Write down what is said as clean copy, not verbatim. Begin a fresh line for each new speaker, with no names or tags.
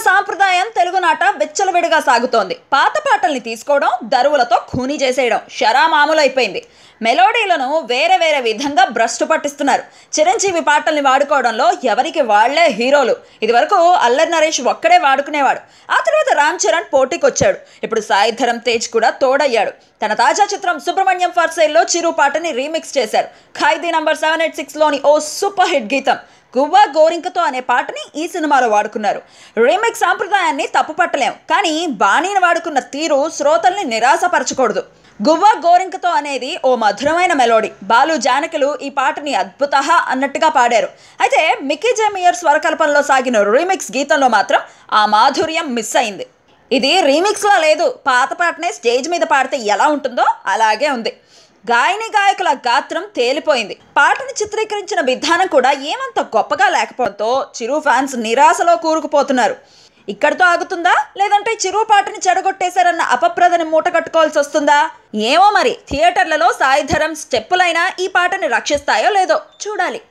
సాంప్రదాయం తెలుగునాట విచ్చలవిడిగా సాగుతోంది. పాత పాటల్ని తీసుకోవడం, దరువులతో ఖూనీ చేసేయడం షరామామూలైపోయింది. మెలోడీలను వేరే వేరే విధంగా భ్రష్టు పట్టిస్తున్నారు. చిరంజీవి పాటల్ని వాడుకోవడంలో ఎవరికి వాళ్లే హీరోలు. ఇదివరకు అల్లరి నరేష్ ఒక్కడే వాడుకునేవాడు. ఆ తర్వాత రామ్ చరణ్ పోటీకొచ్చాడు. ఇప్పుడు సాయి ధరమ్ తేజ్ కూడా తోడయ్యాడు. తన తాజా చిత్రం సుబ్రహ్మణ్యం ఫర్ సేల్లో చిరు పాటని రీమిక్స్ చేశారు. ఖైదీ నంబర్ 786లోని ఓ సూపర్ హిట్ గీతం గువ్వా గోరింకతో అనే పాటని ఈ సినిమాలో వాడుకున్నారు. రీమేక్ సాంప్రదాయాన్ని తప్పుపట్టలేం, కానీ బాణీని వాడుకున్న తీరు శ్రోతల్ని నిరాశపరచకూడదు. గువ్వా గోరింకతో అనేది ఓ మధురమైన మెలోడీ. బాలు జానకులు ఈ పాటని అద్భుత అన్నట్టుగా పాడారు. అయితే మిక్కీ జే మేయర్ స్వరకల్పనలో సాగిన రీమిక్స్ గీతంలో మాత్రం ఆ మాధుర్యం మిస్ అయింది. ఇది రీమిక్స్లా లేదు, పాత పాటనే స్టేజ్ మీద పాడితే ఎలా ఉంటుందో అలాగే ఉంది. గాయని గాయకుల గాత్రం తేలిపోయింది. పాటను చిత్రీకరించిన విధానం కూడా ఏమంత గొప్పగా లేకపోవడంతో చిరు ఫ్యాన్స్ నిరాశలో కూరుకుపోతున్నారు. ఇక్కడితో ఆగుతుందా, లేదంటే చిరు పాటని చెడగొట్టేశారన్న అపప్రదని మూట కట్టుకోవాల్సి వస్తుందా? ఏమో మరి. థియేటర్లలో సాయి ధరమ్ స్టెప్పులైనా ఈ పాటని రక్షిస్తాయో లేదో చూడాలి.